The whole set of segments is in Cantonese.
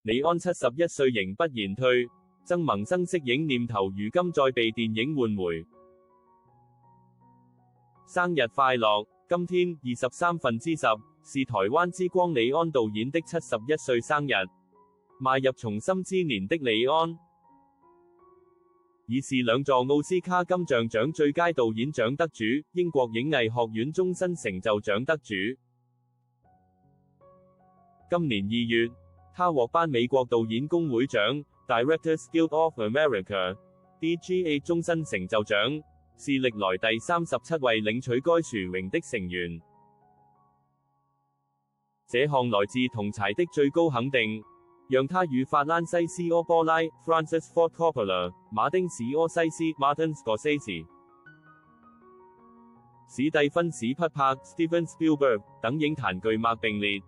李安71歲仍不言退，曾萌生息影念頭，如今再被電影喚回。生日快樂！今天10/23是台灣之光李安導演的71歲生日，邁入從心之年的李安，已是2座奧斯卡金像獎最佳導演獎得主，英國影藝學院終身成就獎得主。今年2月，他獲頒美國導演工會獎 Directors Guild of America（DGA） 終身成就獎，是歷來第37位領取該殊榮的成員。這項來自同儕的最高肯定，讓他與法蘭西斯·柯波拉 （Francis Ford Coppola）、馬丁·史柯西斯 （Martin Scorsese）、史蒂芬·史匹柏 （Steven Spielberg） 等影壇巨擘並列。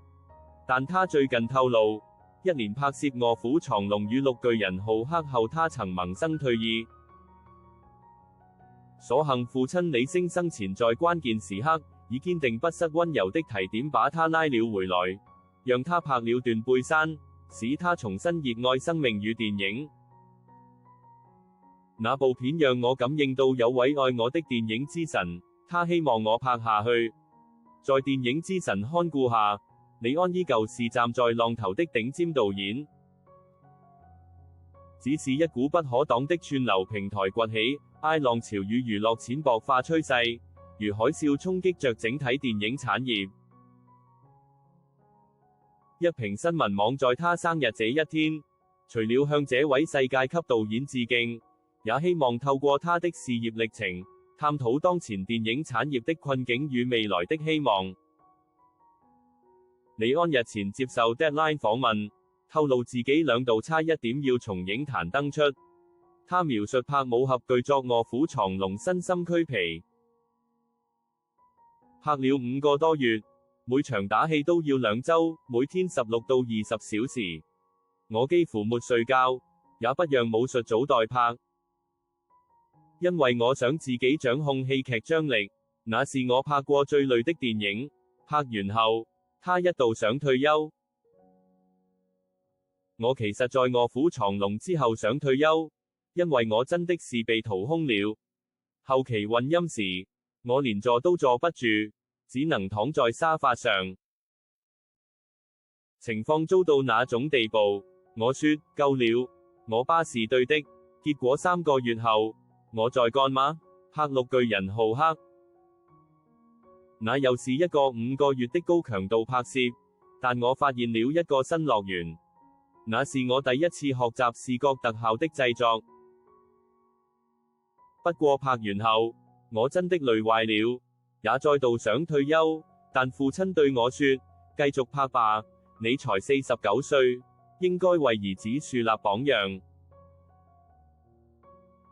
但他最近透露，1年拍攝《臥虎藏龍》與綠巨人浩克後，他曾萌生退意。所幸父親李星生前在關鍵時刻，以堅定不失溫柔的提點把他拉了回來，讓他拍了斷背山，使他重新熱愛生命與電影。那部片讓我感應到有位愛我的電影之神，他希望我拍下去。在電影之神看顧下，李安依舊是站在浪頭的頂尖導演。只是一股不可擋的串流平台崛起，I 浪潮與娛樂淺薄化趨勢，如海嘯衝擊着整體電影產業。一評新聞網在他生日這一天，除了向這位世界級導演致敬，也希望透過他的事業歷程，探討當前電影產業的困境與未來的希望。李安日前接受 Deadline 訪問，透露自己2度差一點要從影壇登出。他描述拍武俠巨作《臥虎藏龍》身心俱疲，拍了5個多月，每場打戲都要2週，每天16到20小時。我幾乎沒睡覺，也不讓武術組代拍，因為我想自己掌控戲劇張力。那是我拍過最累的電影。拍完後，他一度想退休。我其實在《臥虎藏龍》之後想退休，因為我真的是被掏空了。後期混音時，我連坐都坐不住，只能躺在沙發上。情況糟到那種地步，我說夠了，我爸是對的。結果3個月後，我在幹嗎？拍綠巨人浩克。那又是一個5個月的高強度拍攝，但我發現了一個新樂園。那是我第一次學習視覺特效的製作。不過拍完後，我真的累壞了，也再度想退休，但父親對我說，繼續拍吧，你才49歲，應該為兒子樹立榜樣。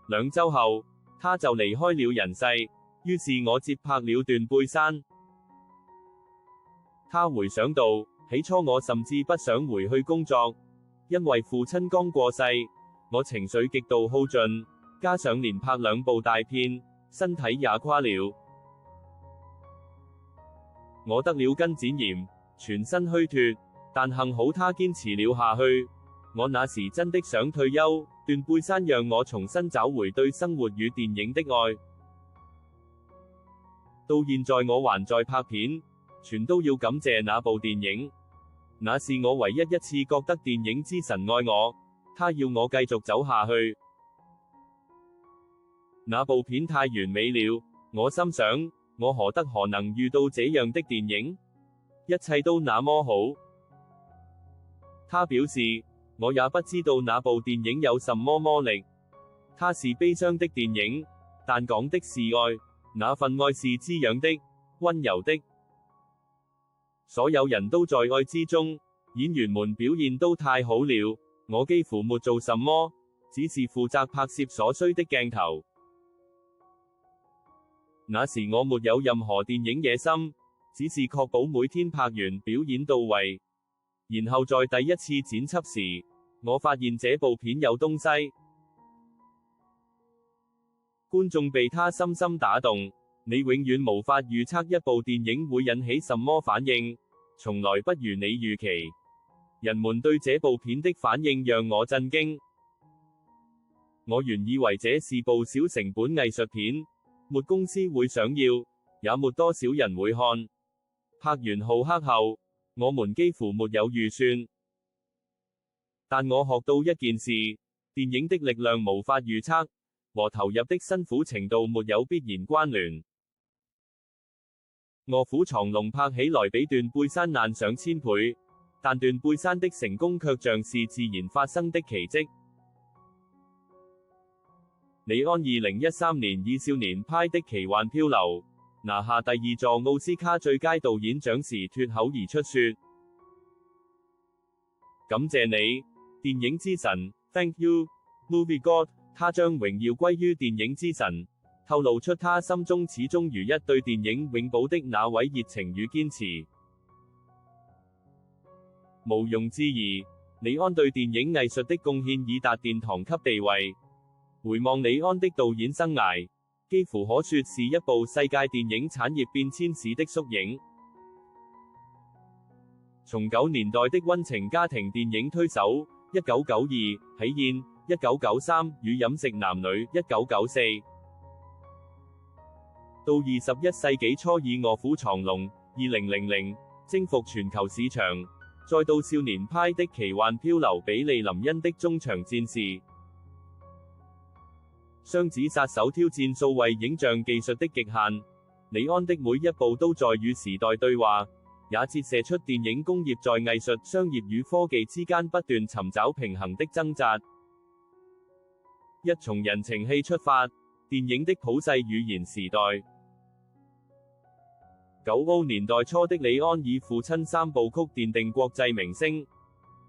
2週後，他就離開了人世，於是我接拍了斷背山。他回想到，起初我甚至不想回去工作，因為父親剛過世，我情緒極度耗盡，加上連拍2部大片，身體也垮了。我得了筋腱炎，全身虛脫，但幸好他堅持了下去。我那時真的想退休，斷背山讓我重新找回對生活與電影的愛。到現在我還在拍片，全都要感謝那部電影。那是我唯一一次覺得電影之神愛我，他要我繼續走下去。那部片太完美了，我心想，我何德何能遇到這樣的電影？一切都那麼好。他表示，我也不知道那部電影有什麼魔力。它是悲傷的電影，但講的是愛，那份愛是滋養的、溫柔的。所有人都在愛之中，演員們表現都太好了，我幾乎沒做什麼，只是負責拍攝所需的鏡頭。那時我沒有任何電影野心，只是確保每天拍完表演到位。然後在第一次剪輯時，我發現這部片有東西，觀眾被他深深打動。你永遠無法預測一部電影會引起什麼反應，從來不如你預期。人們對這部片的反應讓我震驚。我原以為這是部小成本藝術片，沒公司會想要，也沒多少人會看。拍完浩克後，我們幾乎沒有預算。但我學到一件事，電影的力量無法預測，和投入的辛苦程度沒有必然關聯。臥虎藏龍拍起來比斷背山難上千倍，但斷背山的成功卻像是自然發生的奇蹟。李安2013年以少年拍的奇幻漂流，拿下第2座奧斯卡最佳導演獎時脫口而出說：感謝你，電影之神 ，Thank you, Movie God。他將榮耀歸於電影之神，透露出他心中始終如一對電影永保的那位熱情與堅持。毋庸置疑，李安對電影藝術的貢獻已達殿堂級地位。回望李安的導演生涯，幾乎可說是一部世界電影產業變遷史的縮影。從9年代的溫情家庭電影推手1992、喜宴1993與飲食男女1994，到21世紀初以臥虎藏龍2000征服全球市場，再到少年派的奇幻漂流比利林恩的中場戰士，雙子殺手挑戰數位影像技術的極限，李安的每一部都在與時代對話，也折射出電影工業在藝術、商業與科技之間不斷尋找平衡的掙扎。一從人情戲出發，電影的普世語言時代。90年代初的李安以父親3部曲奠定國際明星，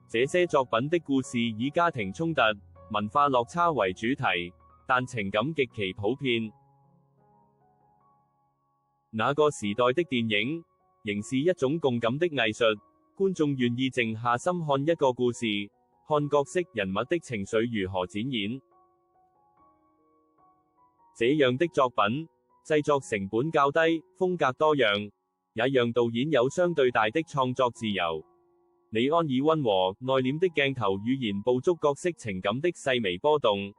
這些作品的故事以家庭衝突、文化落差為主題，但情感極其普遍。那個時代的電影，仍是一種共感的藝術，觀眾願意靜下心看一個故事，看角色人物的情緒如何展演。這樣的作品，製作成本較低，風格多樣，也讓導演有相對大的創作自由。李安以溫和、內斂的鏡頭語言捕捉角色情感的細微波動，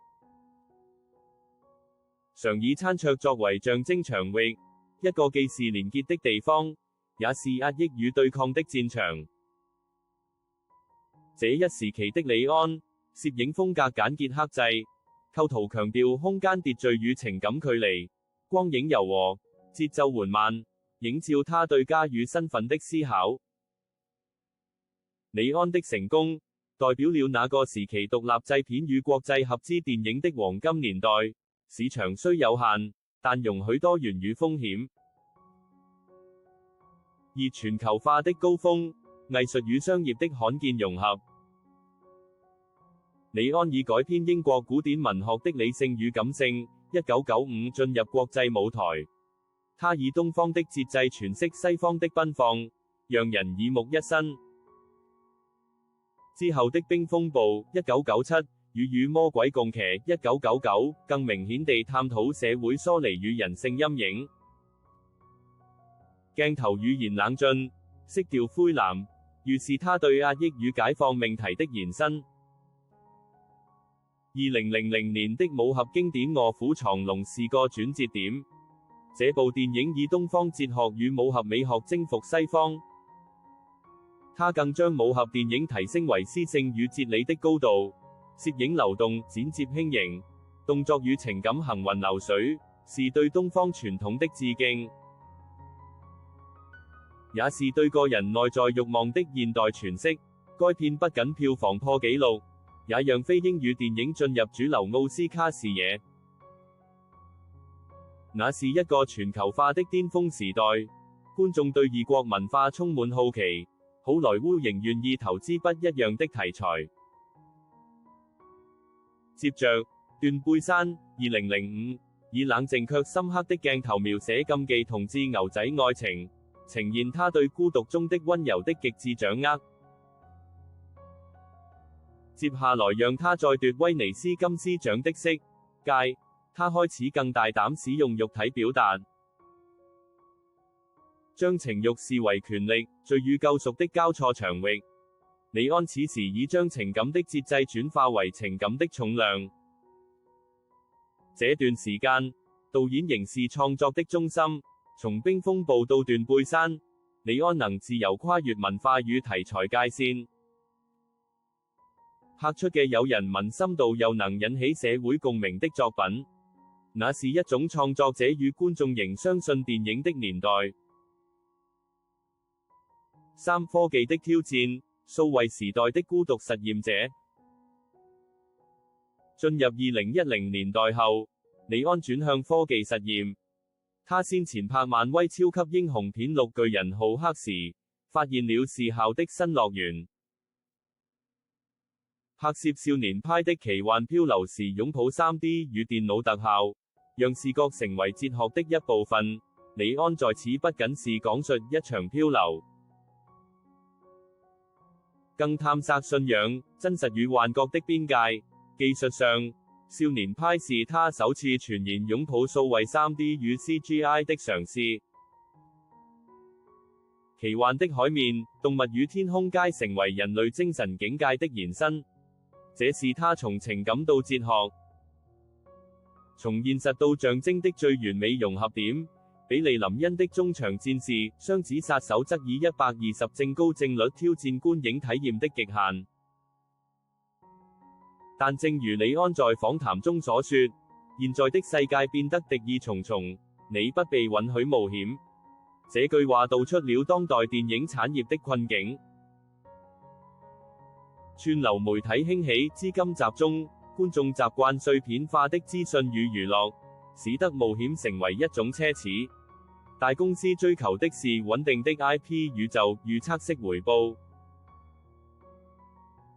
常以餐桌作為象徵場域，一個既是連結的地方，也是壓抑與對抗的戰場。這一時期的李安，攝影風格簡潔克制，構圖強調空間秩序與情感距離，光影柔和，節奏緩慢，映照他對家與身份的思考。李安的成功，代表了那個時期獨立製片與國際合資電影的黃金年代，市場雖有限，但容許多元與風險。而全球化的高峰，藝術與商業的罕見融合。李安以改編英國古典文學的理性與感性1995進入國際舞台，他以東方的節制詮釋西方的奔放，讓人耳目一新。之後的冰風暴1997與魔鬼共騎1999更明顯地探討社會疏離與人性陰影。鏡頭語言冷峻，色調灰藍，預示他對壓抑與解放命題的延伸。2000年的武俠經典《臥虎藏龍》是個轉折點，這部電影以東方哲學與武俠美學征服西方，他更將武俠電影提升為詩性與哲理的高度，攝影流動、剪接輕盈，動作與情感行雲流水，是對東方傳統的致敬，也是對個人內在慾望的現代詮釋。該片不僅票房破紀錄，也讓非英語電影進入主流奧斯卡視野。那是一個全球化的巔峰時代，觀眾對異國文化充滿好奇，好萊塢仍願意投資不一樣的題材。接着，斷背山2005以冷靜卻深刻的鏡頭描寫禁忌同志牛仔愛情，呈現他對孤獨中的溫柔的極致掌握。接下來讓他再奪威尼斯金獅獎的色戒，他開始更大膽使用肉體表達，將情慾視為權力、罪與救贖的交錯場域。李安此時已將情感的節制轉化為情感的重量。這段時間，導演仍是創作的中心，從冰風暴到斷背山，李安能自由跨越文化與題材界線，拍出嘅有人民深度又能引起社會共鳴的作品，那是一種創作者與觀眾仍相信電影的年代。三、科技的挑戰，數位時代的孤獨實驗者。進入2010年代後，李安轉向科技實驗。他先前拍漫威超級英雄片《綠巨人浩克》時，發現了視效的新樂園。拍攝少年派的奇幻漂流時，擁抱 3D 與電腦特效，讓視覺成為哲學的一部分。李安在此不僅是講述一場漂流，更探索信仰、真實與幻覺的邊界。技術上，少年派是他首次全然擁抱數位 3D 與 CGI 的嘗試。奇幻的海面、動物與天空皆成為人類精神境界的延伸。這是他從情感到哲學，從現實到象徵的最完美融合點。比利林恩的中場戰士、雙子殺手則以120正高正率挑戰觀影體驗的極限。但正如李安在訪談中所說，現在的世界變得敵意重重，你不被允許冒險。這句話道出了當代電影產業的困境。串流媒體興起，資金集中，觀眾習慣碎片化的資訊與娛樂，使得冒險成為一種奢侈。大公司追求的是穩定的 IP 宇宙、預測式回報。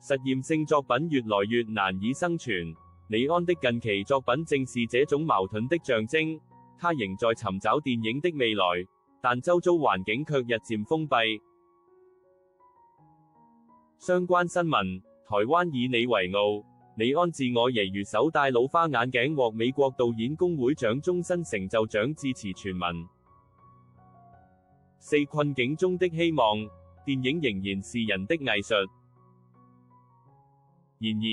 實驗性作品越來越難以生存。李安的近期作品正是這種矛盾的象徵。他仍在尋找電影的未來，但周遭環境卻日漸封閉。相關新聞：台灣以你為傲，李安自我揶揄手戴老花眼鏡獲美國導演工會獎終身成就獎致辭全文。四、困境中的希望，電影仍然是人的藝術。然而，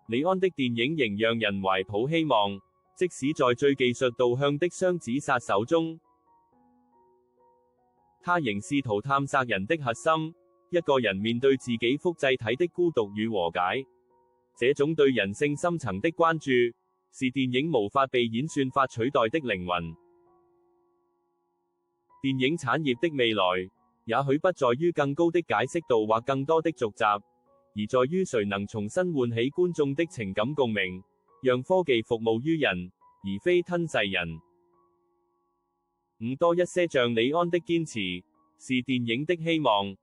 李安的電影仍讓人懷抱希望，即使在最技術導向的雙子殺手中，他仍試圖探索人的核心。一個人面對自己複製體的孤獨與和解，這種對人性深層的關注，是電影無法被演算法取代的靈魂。電影產業的未來，也許不在於更高的解釋度或更多的續集，而在於誰能重新喚起觀眾的情感共鳴，讓科技服務於人，而非吞噬人。五、多一些像李安的堅持，是電影的希望。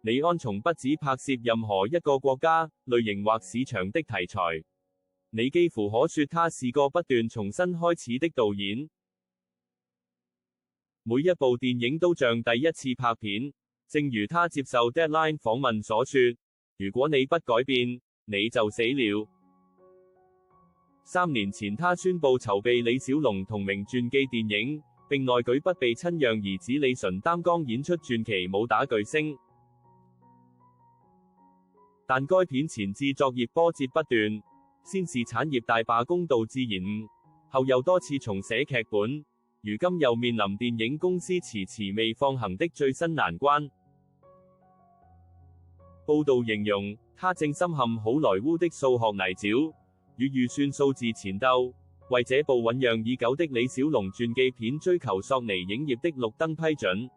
李安從不只拍攝任何一個國家、類型或市場的題材，你幾乎可說他是個不斷重新開始的導演。每一部電影都像第一次拍片，正如他接受 Deadline 訪問所說，如果你不改變，你就死了。3年前他宣布籌備李小龍同名傳記電影，並內舉不被親讓兒子李淳擔綱演出傳奇武打巨星。但該片前置作業波折不斷，先是產業大罷工導致延誤，後又多次重寫劇本，如今又面臨電影公司遲遲未放行的最新難關。報道形容，他正深陷好萊塢的數學泥沼，與預算數字纏鬥，為這部醞釀已久的李小龍傳記片追求索尼影業的綠燈批准。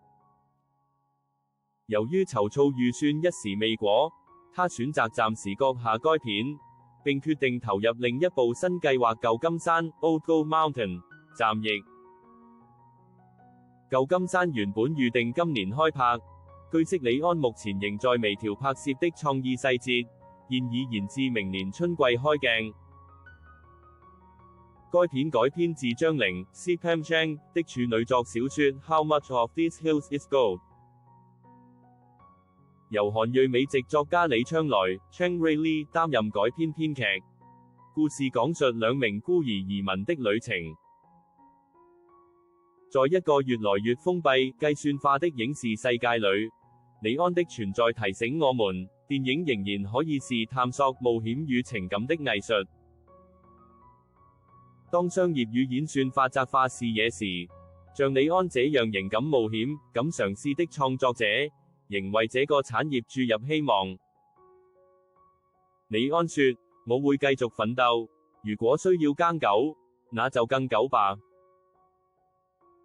由於籌措預算一時未果，他選擇暫時擱下該片，並決定投入另一部新計劃《舊金山》（Old Gold Mountain） 暫譯。舊金山原本預定今年開拍，據悉李安目前仍在微調拍攝的創意細節，現已延至明年春季開鏡。該片改編自張玲 （C.Pam Chang） 的處女作小說《How Much of These Hills Is Gold》。由韓裔美籍作家李昌來 （Chang Ray Lee） 擔任改編編劇。故事講述兩名孤兒移民的旅程。在一個越來越封閉、計算化的影視世界裏，李安的存在提醒我們，電影仍然可以是探索冒險與情感的藝術。當商業與演算法窄化視野時，像李安這樣仍敢冒險、敢嘗試的創作者，仍為這個產業注入希望。李安說：我會繼續奮鬥，如果需要更久，那就更久吧。